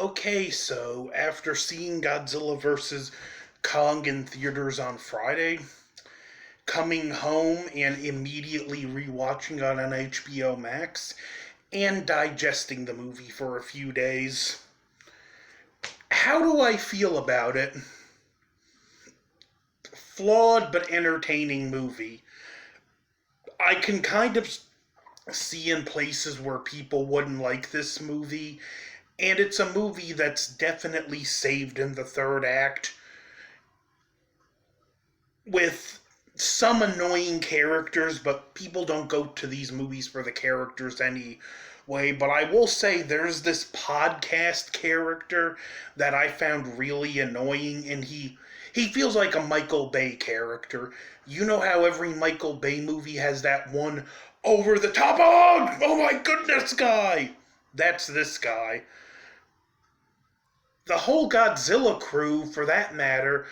Okay, so after seeing Godzilla vs. Kong in theaters on Friday, coming home and immediately rewatching it on HBO Max, and digesting the movie for a few days, how do I feel about it? Flawed but entertaining movie. I can kind of see in places where people wouldn't like this movie, and it's a movie that's definitely saved in the third act with some annoying characters, but people don't go to these movies for the characters anyway. But I will say there's this podcast character that I found really annoying, and he feels like a Michael Bay character. You know how every Michael Bay movie has that one over the top, oh my goodness guy? That's this guy. The whole Godzilla crew, for that matter,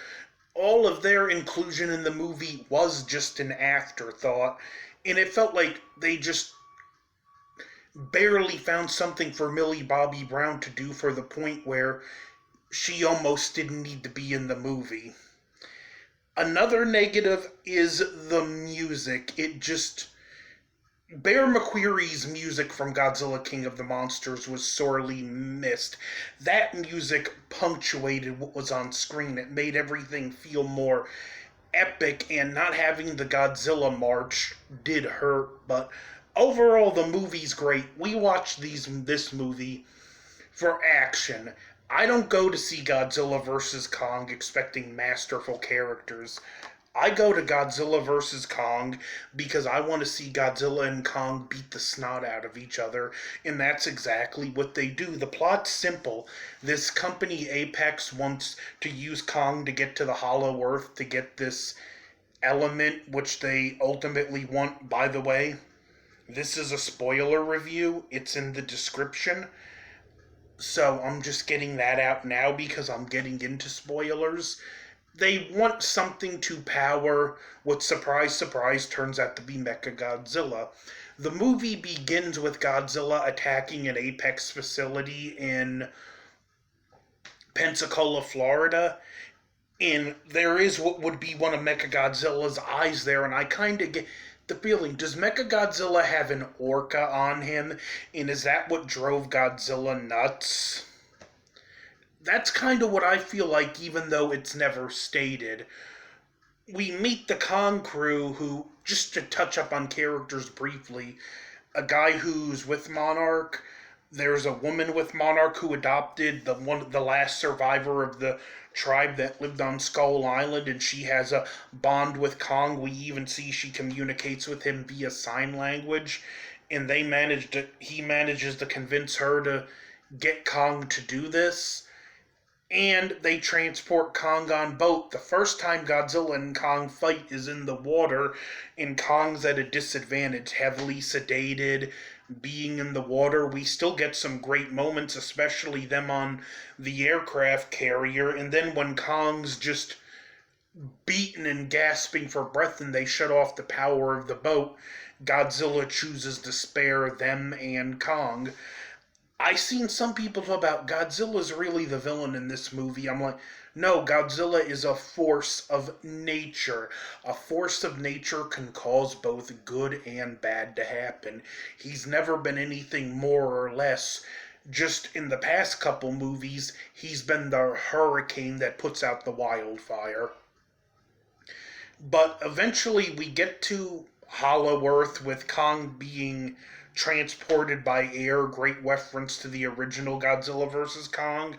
all of their inclusion in the movie was just an afterthought, and it felt like they just barely found something for Millie Bobby Brown to do for the point where she almost didn't need to be in the movie. Another negative is the music. It just Bear McCreary's music from Godzilla King of the Monsters was sorely missed. That music punctuated what was on screen. It made everything feel more epic, and not having the Godzilla march did hurt, but overall the movie's great. We watched this movie for action. I don't go to see Godzilla vs. Kong expecting masterful characters. I go to Godzilla vs. Kong because I want to see Godzilla and Kong beat the snot out of each other, and that's exactly what they do. The plot's simple. This company, Apex, wants to use Kong to get to the Hollow Earth to get this element, which they ultimately want. By the way, this is a spoiler review. It's in the description. So I'm just getting that out now because I'm getting into spoilers. They want something to power what, surprise, surprise, turns out to be Mechagodzilla. The movie begins with Godzilla attacking an Apex facility in Pensacola, Florida, and there is what would be one of Mechagodzilla's eyes there, and I kind of get the feeling, does Mechagodzilla have an orca on him, and is that what drove Godzilla nuts? That's kind of what I feel like, even though it's never stated. We meet the Kong crew, who, just to touch up on characters briefly, a guy who's with Monarch. There's a woman with Monarch who adopted the last survivor of the tribe that lived on Skull Island, and she has a bond with Kong. We even see she communicates with him via sign language, and he manages to convince her to get Kong to do this. And they transport Kong on boat. The first time Godzilla and Kong fight is in the water, and Kong's at a disadvantage, heavily sedated, being in the water. We still get some great moments, especially them on the aircraft carrier, and then when Kong's just beaten and gasping for breath and they shut off the power of the boat, Godzilla chooses to spare them and Kong. I seen some people talk about Godzilla's really the villain in this movie. I'm like, no, Godzilla is a force of nature. A force of nature can cause both good and bad to happen. He's never been anything more or less. Just in the past couple movies, he's been the hurricane that puts out the wildfire. But eventually we get to Hollow Earth with Kong being transported by air, great reference to the original Godzilla vs. Kong.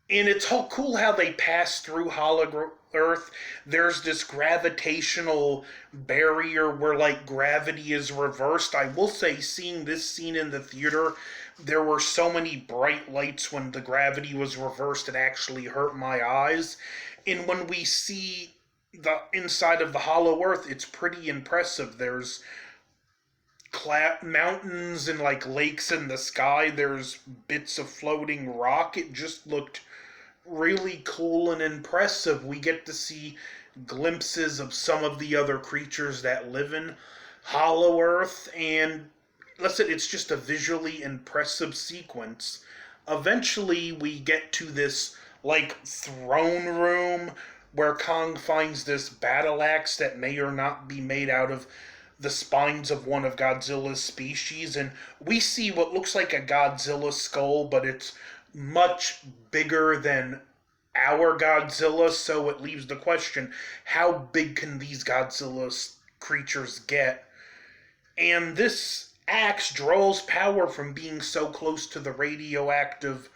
And it's all cool how they pass through Hollow Earth. There's this gravitational barrier where, like, gravity is reversed. I will say, seeing this scene in the theater, there were so many bright lights when the gravity was reversed, it actually hurt my eyes. And when we see the inside of the Hollow Earth, it's pretty impressive. There's mountains and like lakes in the sky. There's bits of floating rock. It just looked really cool and impressive. We get to see glimpses of some of the other creatures that live in Hollow Earth, and listen, it's just a visually impressive sequence. Eventually, we get to this, like, throne room where Kong finds this battle axe that may or not be made out of the spines of one of Godzilla's species, and we see what looks like a Godzilla skull, but it's much bigger than our Godzilla, so it leaves the question, how big can these Godzilla creatures get? And this axe draws power from being so close to the radioactive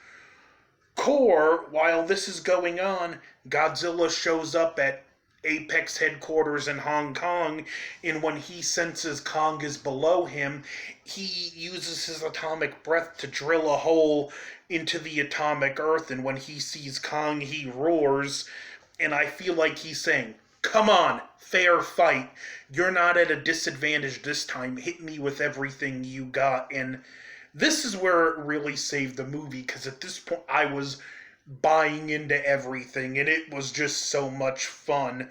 core. While this is going on, Godzilla shows up at Apex headquarters in Hong Kong, and when he senses Kong is below him, he uses his atomic breath to drill a hole into the atomic earth, and when he sees Kong, he roars, and I feel like he's saying, "Come on, fair fight. You're not at a disadvantage this time. Hit me with everything you got." And this is where it really saved the movie, because at this point I was buying into everything, and it was just so much fun.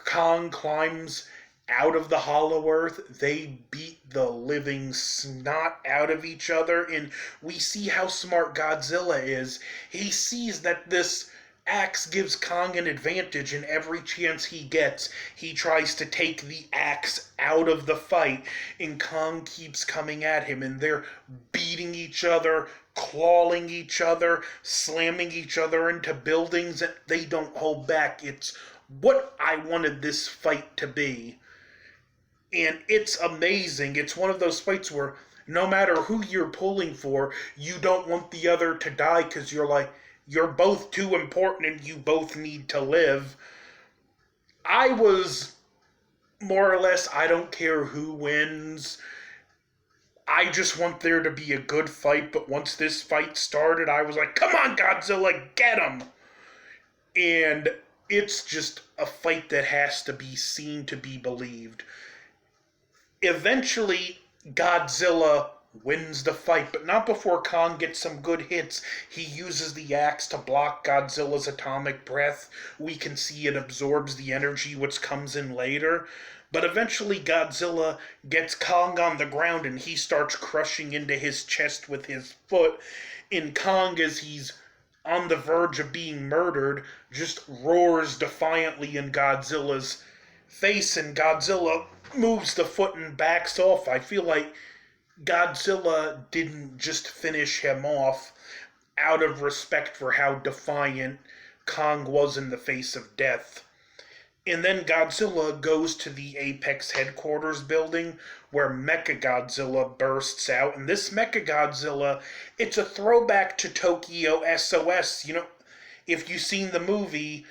Kong climbs out of the hollow earth. They beat the living snot out of each other, and we see how smart Godzilla is. He sees that this axe gives Kong an advantage, and every chance he gets, he tries to take the axe out of the fight, and Kong keeps coming at him, and they're beating each other, clawing each other, slamming each other into buildings, and they don't hold back. It's what I wanted this fight to be. And it's amazing. It's one of those fights where no matter who you're pulling for, you don't want the other to die, because you're like, you're both too important and you both need to live. I was more or less, I don't care who wins. I just want there to be a good fight, but once this fight started, I was like, come on, Godzilla, get him! And it's just a fight that has to be seen to be believed. Eventually, Godzilla wins the fight, but not before Kong gets some good hits. He uses the axe to block Godzilla's atomic breath. We can see it absorbs the energy which comes in later. But eventually Godzilla gets Kong on the ground and he starts crushing into his chest with his foot. And Kong, as he's on the verge of being murdered, just roars defiantly in Godzilla's face, and Godzilla moves the foot and backs off. I feel like Godzilla didn't just finish him off out of respect for how defiant Kong was in the face of death. And then Godzilla goes to the Apex headquarters building where Mechagodzilla bursts out. And this Mechagodzilla, it's a throwback to Tokyo SOS. You know, if you've seen the movie,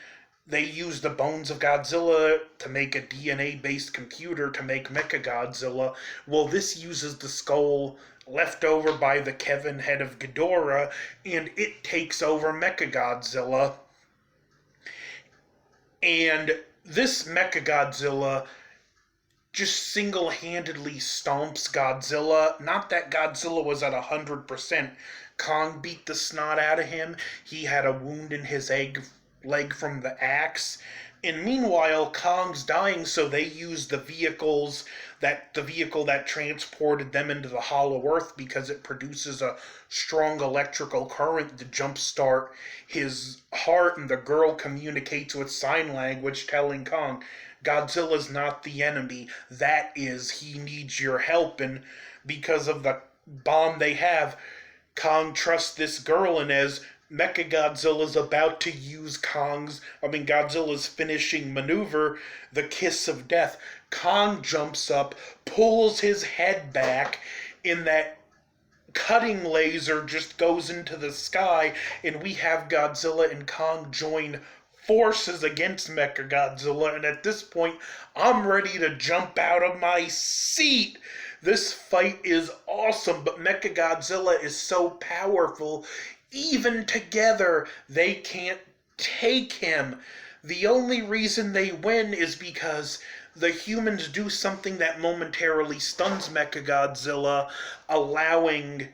they used the bones of Godzilla to make a DNA-based computer to make Mechagodzilla. Well, this uses the skull left over by the Kevin head of Ghidorah, and it takes over Mechagodzilla. And this Mechagodzilla just single-handedly stomps Godzilla. Not that Godzilla was at 100%. Kong beat the snot out of him. He had a wound in his leg from the axe. And meanwhile, Kong's dying, so they use the vehicle that transported them into the Hollow Earth, because it produces a strong electrical current to jumpstart his heart, and the girl communicates with sign language telling Kong, Godzilla's not the enemy, that is, he needs your help. And because of the bond they have, Kong trusts this girl, and as Mechagodzilla's about to use Godzilla's finishing maneuver, the kiss of death, Kong jumps up, pulls his head back, and that cutting laser just goes into the sky, and we have Godzilla and Kong join forces against Mechagodzilla. And at this point, I'm ready to jump out of my seat. This fight is awesome, but Mechagodzilla is so powerful, even together, they can't take him. The only reason they win is because the humans do something that momentarily stuns Mechagodzilla, allowing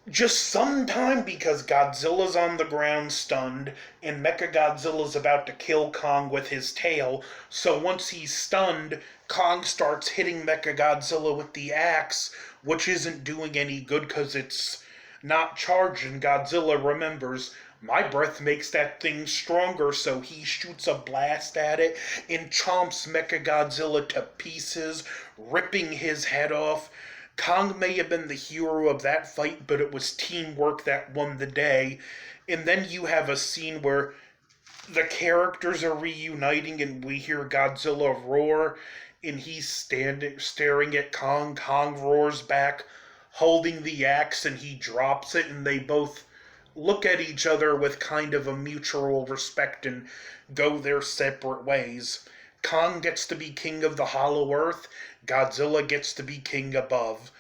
just some time, because Godzilla's on the ground stunned, and Mechagodzilla's about to kill Kong with his tail. So once he's stunned, Kong starts hitting Mechagodzilla with the axe, which isn't doing any good because it's not charged, and Godzilla remembers, my breath makes that thing stronger, so he shoots a blast at it and chomps Mechagodzilla to pieces, ripping his head off. Kong may have been the hero of that fight, but it was teamwork that won the day. And then you have a scene where the characters are reuniting and we hear Godzilla roar and he's standing staring at Kong. Kong roars back, holding the axe, and he drops it, and they both look at each other with kind of a mutual respect and go their separate ways. Kong gets to be king of the Hollow Earth, Godzilla gets to be king above.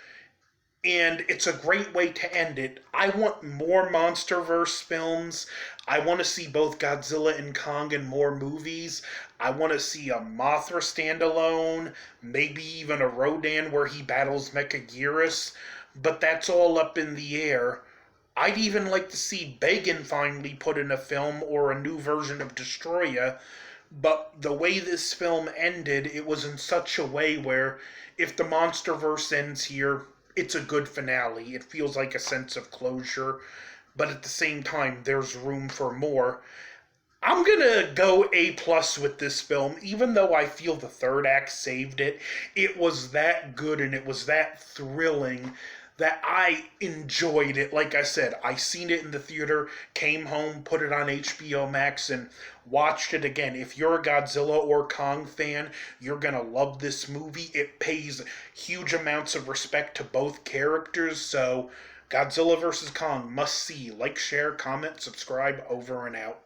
And it's a great way to end it. I want more MonsterVerse films. I want to see both Godzilla and Kong in more movies. I want to see a Mothra standalone, maybe even a Rodan where he battles Mechagodzilla, but that's all up in the air. I'd even like to see Bagan finally put in a film or a new version of Destroya, but the way this film ended, it was in such a way where if the MonsterVerse ends here, it's a good finale. It feels like a sense of closure, but at the same time, there's room for more. I'm gonna go A plus with this film, even though I feel the third act saved it. It was that good and it was that thrilling that I enjoyed it. Like I said, I seen it in the theater, came home, put it on HBO Max, and watched it again. If you're a Godzilla or Kong fan, you're gonna love this movie. It pays huge amounts of respect to both characters, so Godzilla vs. Kong, must see. Like, share, comment, subscribe, over and out.